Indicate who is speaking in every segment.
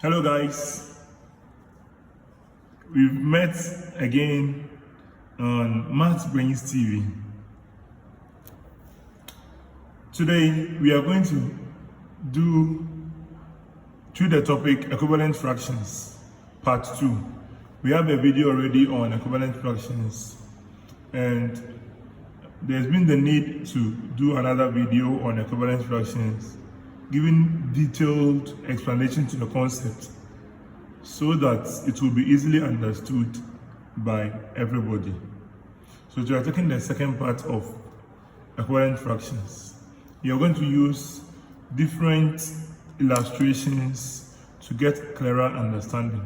Speaker 1: Hello guys, we've met again on BRAINX TV. Today we are going to do through the topic equivalent fractions part 2. We have a video already on equivalent fractions and there's been the need to do another video on equivalent fractions, giving detailed explanation to the concept so that it will be easily understood by everybody. So we are taking the second part of equivalent fractions. You're going to use different illustrations to get clearer understanding.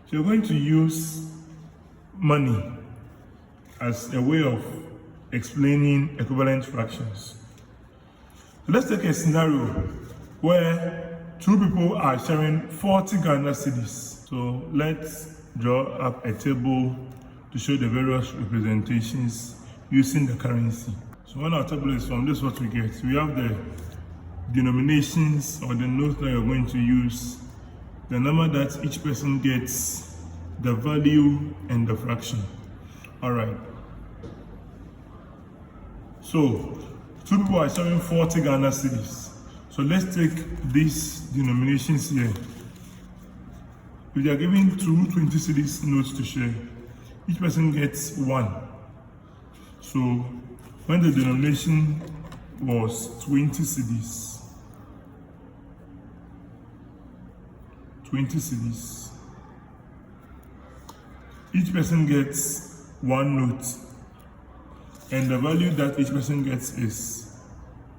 Speaker 1: So you're going to use money as a way of explaining equivalent fractions. So let's take a scenario where two people are sharing 40 Ghana cedis. So let's draw up a table to show the various representations using the currency. So when our table is formed, this is what we get. We have the denominations or the notes that you're going to use, the number that each person gets, the value, and the fraction. All right. So two people are sharing 40 Ghana cedis. So let's take these denominations here. If they are given two 20 cedis notes to share, each person gets one. So when the denomination was 20 cedis, each person gets one note. And the value that each person gets is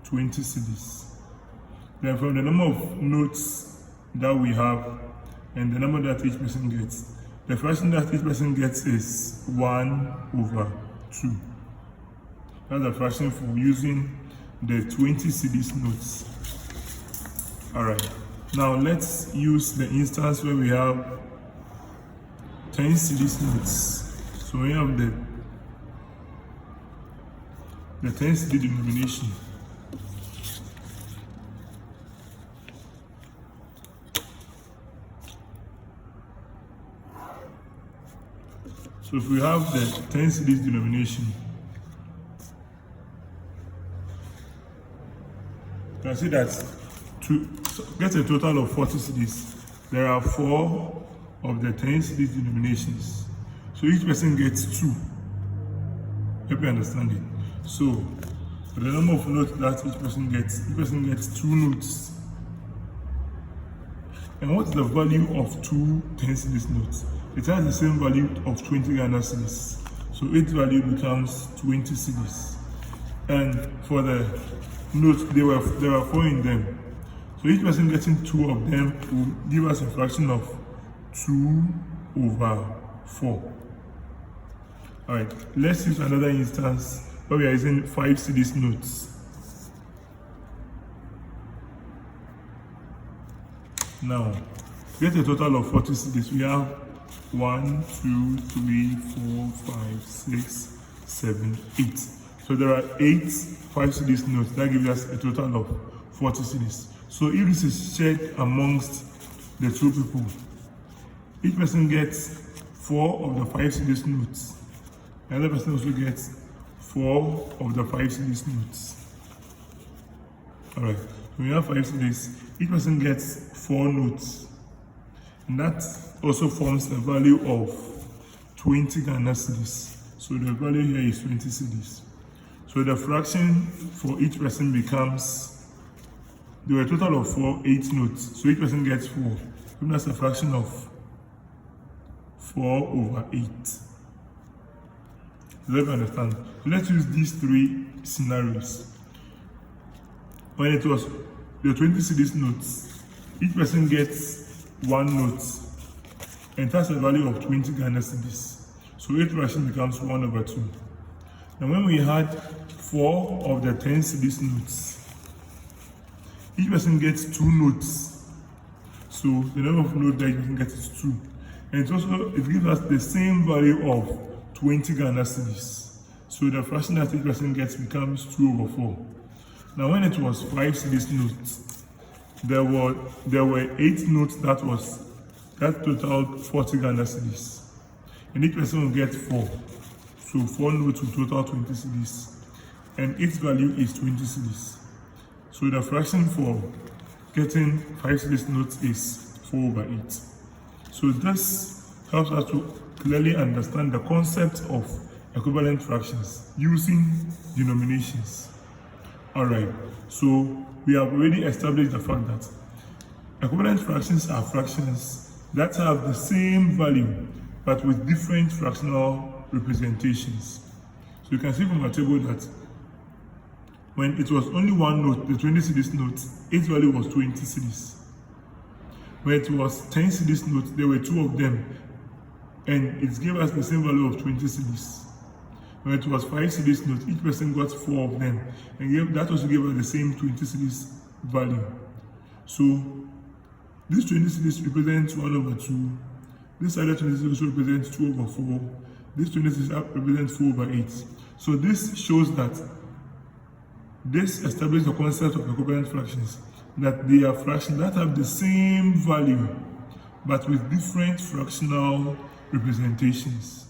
Speaker 1: 20 cedis. Then from the number of notes that we have and the number that each person gets, the fraction that each person gets is 1/2. That's the fraction for using the 20 cedis notes. All right. Now let's use the instance where we have 10 cedis notes. So we have the 10 cedi denomination. So if we have the 10 cedis denomination, you can see that to get a total of 40 cedis, there are 4 of the 10 cedis denominations. So each person gets 2. Hope you understand it. So, for the number of notes that each person gets 2 notes. And what's the value of 2 10 cedis notes? It has the same value of 20 Ghana cedis. So its value becomes 20 cedis. And for the notes, there were 4 in them. So each person getting 2 of them will give us a fraction of 2/4. All right, let's use another instance where we are using 5 cedis notes. Now, get a total of 40 cedis. We have 1, 2, 3, 4, 5, 6, 7, 8. So there are 8 5 cedis notes. That gives us a total of 40 cedis. So if this is shared amongst the two people, each person gets 4 of the 5 cedis notes. The other person also gets 4 of the 5 cedis notes. All right, when we have 5 cedis, each person gets 4 notes. And that also forms the value of 20 Ghana cedis. So the value here is 20 cedis. So the fraction for each person becomes, there were a total of 8 notes. So each person gets 4. So that's a fraction of 4/8. Let's understand. Let's use these 3 scenarios. When it was the 20 cedis notes, each person gets 1 note, and that's a value of 20 Ghana cedis. So each fraction becomes 1/2. Now when we had 4 of the 10 cedis notes, each person gets 2 notes. So the number of notes that you can get is 2. And it gives us the same value of 20 Ghana cedis. So the fraction that each person gets becomes 2/4. Now when it was 5 cedis notes, there were 8 notes that totaled 40 Ghana cedis. And each person will get 4. So 4 notes will total 20 cedis. And its value is 20 cedis. So the fraction for getting 5 cedis notes is 4/8. So this helps us to clearly understand the concept of equivalent fractions using denominations. Alright, so we have already established the fact that equivalent fractions are fractions that have the same value but with different fractional representations. So you can see from our table that when it was only one note, the 20 cedis note, its value was 20 cedis. When it was 10 cedis note, there were 2 of them, and it gave us the same value of 20 cedis. When it was 5 cedis note, each person got 4 of them, and that also gave us the same 20 cedis value. So this 20 cedis represents 1/2. This other 20 cedis also represents 2/4. This 20 cedis represents 4/8. So this shows that this establishes the concept of equivalent fractions, that they are fractions that have the same value but with different fractional representations.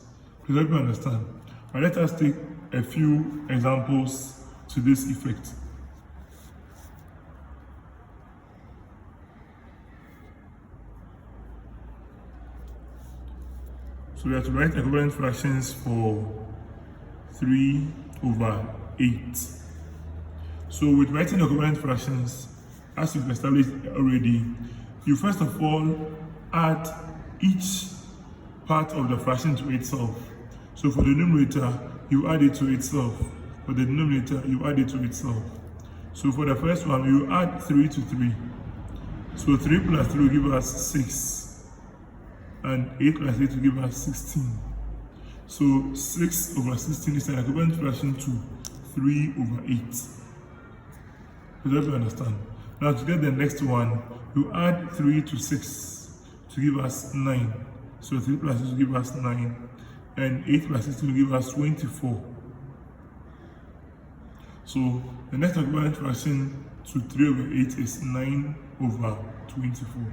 Speaker 1: Does everyone understand? But let us take a few examples to this effect. So we have to write equivalent fractions for 3/8. So with writing equivalent fractions, as we've established already, you first of all add each part of the fraction to itself. So for the numerator, you add it to itself. For the denominator, you add it to itself. So for the first one, you add 3 to 3. So 3 plus 3 will give us 6. And 8 plus 8 will give us 16. So 6/16 is an equivalent fraction to 3/8. Does you understand? Now to get the next one, you add 3 to 6 to give us 9. So 3 plus 6 will give us 9. And 8 plus 16 will give us 24. So the next equivalent fraction to 3/8 is 9/24.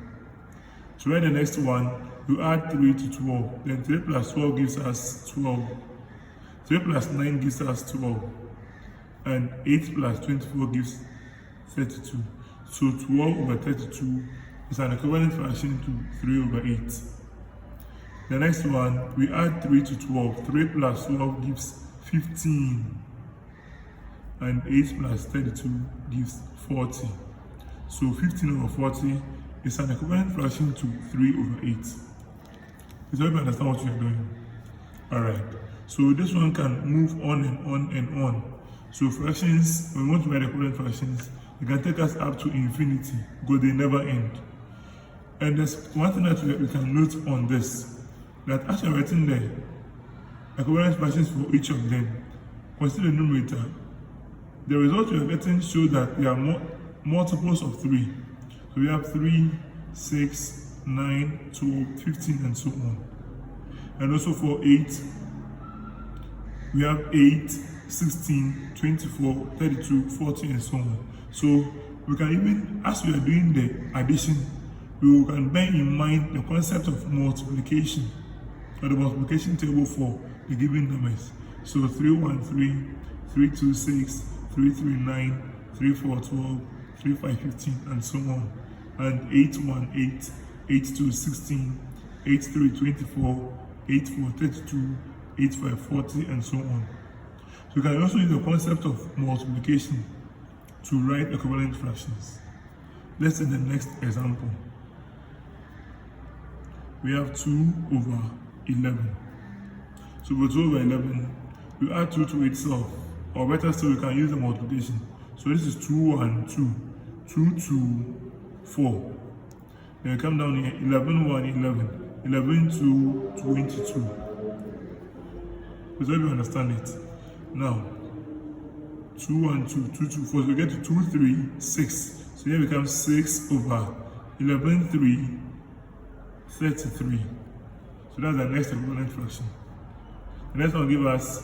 Speaker 1: To write the next one, you add 3 to 12. Then 3 plus 12 gives us 12. 3 plus 9 gives us 12. And 8 plus 24 gives 32. So 12/32 is an equivalent fraction to 3/8. The next one, we add 3 to 12. 3 plus 12 gives 15. And 8 plus 32 gives 40. So 15/40 is an equivalent fraction to 3/8. Does everybody understand what you're doing? Alright. So this one can move on and on and on. So fractions, when we want to write equivalent fractions, it can take us up to infinity because they never end. And there's one thing that we can note on this, that as you're writing the equivalent fractions for each of them, consider the numerator. The result you're getting show that there are multiples of 3. So we have 3, 6, 9, 12, 15, and so on. And also for 8, we have 8, 16, 24, 32, 40, and so on. So we can even, as we are doing the addition, we can bear in mind the concept of multiplication, or the multiplication table for the given numbers. So 313, 326, 339, 3412, 3515, and so on. And 818, 8216, 8324, 8432, 8540, and so on. So you can also use the concept of multiplication to write equivalent fractions. Let's take the next example. We have 2/11. So for 2/11, we add 2 to itself, or better still, we can use the multiplication. So this is 2 and 2, 2 to 4. Then we come down here, 11, 1, 11, 11 to 22. Does everyone understand it? Now, 2 and 2, 2 to 4, so we get to 2, 3, 6. So here becomes 6/11, 3, 33. So that's the next equivalent fraction. The next one will give us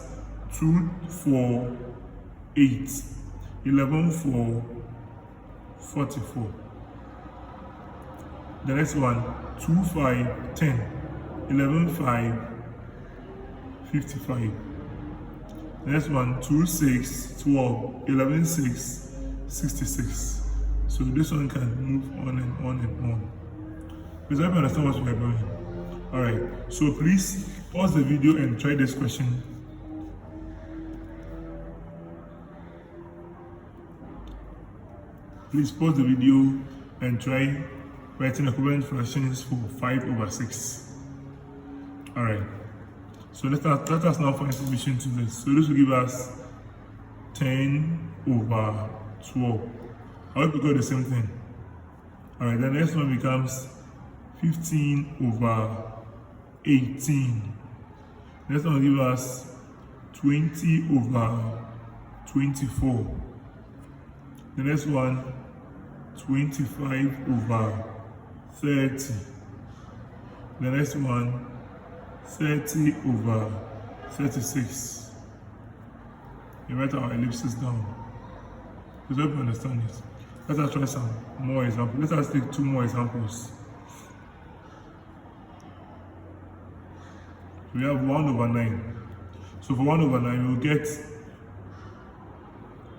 Speaker 1: 2, 4, 8, 11, 4, 44. The next one, 2, 5, 10, 11, 5, 55. The next one, 2, 6, 12, 11, 6, 66. So this one can move on and on and on. Please help me understand what we are doing. Alright, so please pause the video and try this question. Please pause the video and try writing equivalent fractions for 5/6. Alright, so let us now find solution to this. So this will give us 10/12. I hope we got the same thing. Alright, the next one becomes 15/18. Next one will give us 20/24. The next one, 25/30. The next one, 30/36. You write our ellipses down. Just hope you understand it. Let us try some more examples. Let us take 2 more examples. We have 1/9. So for 1/9, we will get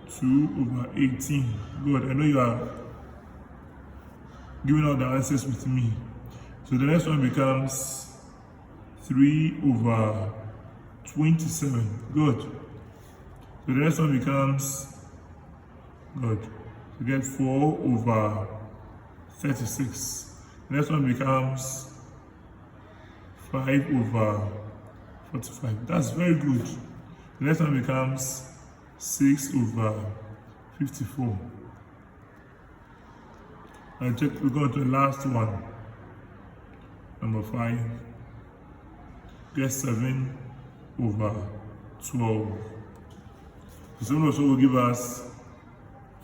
Speaker 1: 2/18. Good, I know you are giving out the answers with me. So the next one becomes 3/27. Good. So the next one becomes, good, you get 4/36. The next one becomes 5/45. That's very good. The next one becomes 6/54. And check, we go to the last one. Number 5. Get 7/12. This one also will give us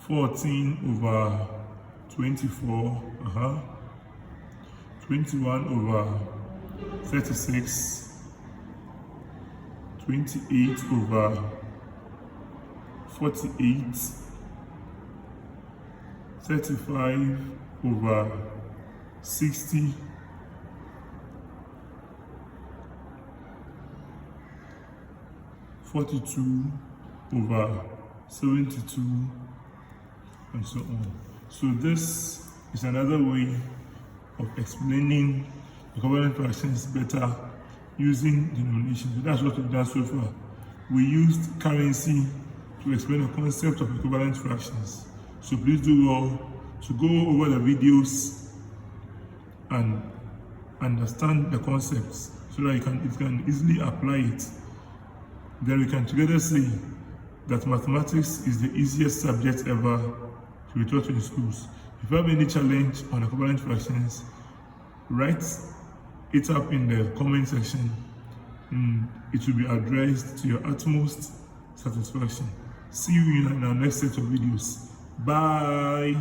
Speaker 1: 14/24. 21/36. 28/48. 35/60. 42/72, and so on. So this is another way of explaining equivalent fractions better using denomination. So that's what we've done so far. We used currency to explain the concept of equivalent fractions. So please do well to go over the videos and understand the concepts so that you can easily apply it. Then we can together say that mathematics is the easiest subject ever to be taught in schools. If you have any challenge on equivalent fractions, write it up in the comment section. It will be addressed to your utmost satisfaction. See you in our next set of videos. Bye.